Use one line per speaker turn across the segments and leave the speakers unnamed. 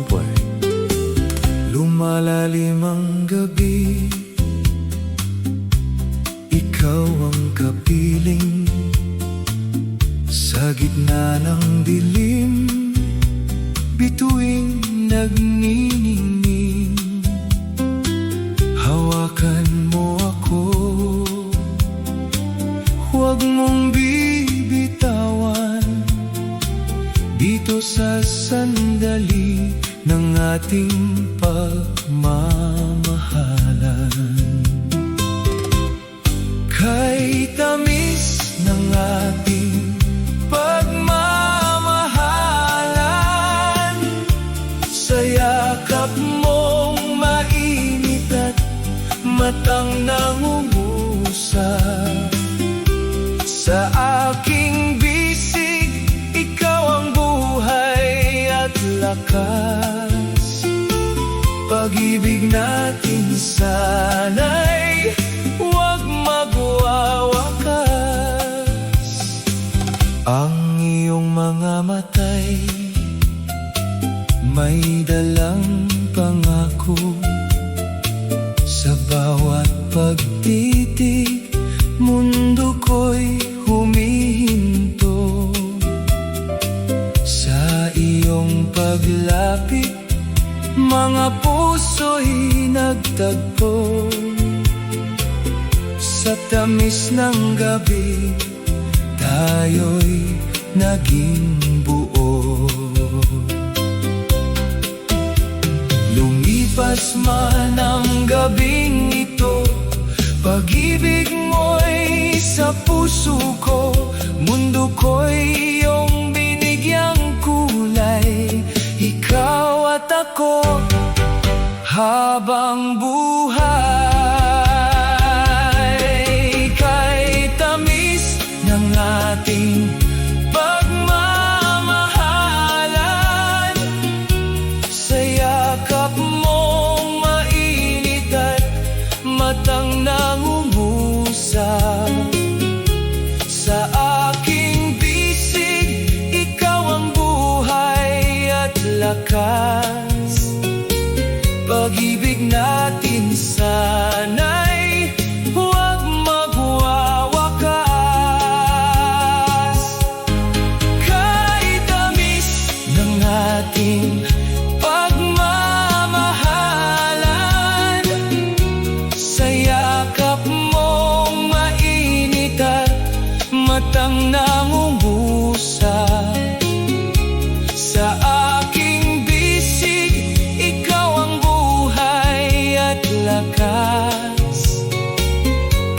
Sampue. Lumalalim ang gabi, ikaw ang kapiling sa gitna ng dilim, bituing nagniningning. Hawakan mo ako, huwag mong bibitawan dito sa sandali ng ating pagmamahalan. Kay tamis ng ating pagmamahalan, sa yakap mong mainit at matang nangungusap. Sa aking bisig, ikaw ang buhay at lakas. Pag-ibig natin sana'y huwag magwawakas. Ang iyong mga matay may dalang pangako. Sa bawat pagtitig, mundo ko'y humihinto. Sa iyong paglapit, mga puso'y nagtagpo. Sa tamis ng gabi, tayo'y naging buo. Lumipas man ang gabing ito, pag-ibig mo'y sa puso ko. Mundo ko'y iyong binigyang kulay, ikaw at ako habang buhay. Kay tamis ng ating pagmamahalan, sa yakap mong mainit at matang nangungusap. Sa aking bisig, ikaw ang buhay at lakas. Pag-ibig natin sana'y huwag magwawakas. Kahit tamis ng ating pagmamahalan, sa yakap mong mainit at matang nangungusap. Sa aking bisig, ikaw ang buhay at lakas.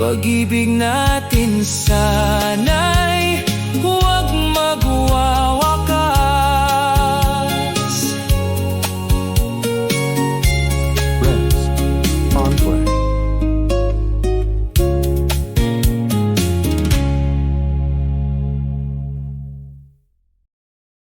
Pag-ibig natin sana'y huwag magwawakas.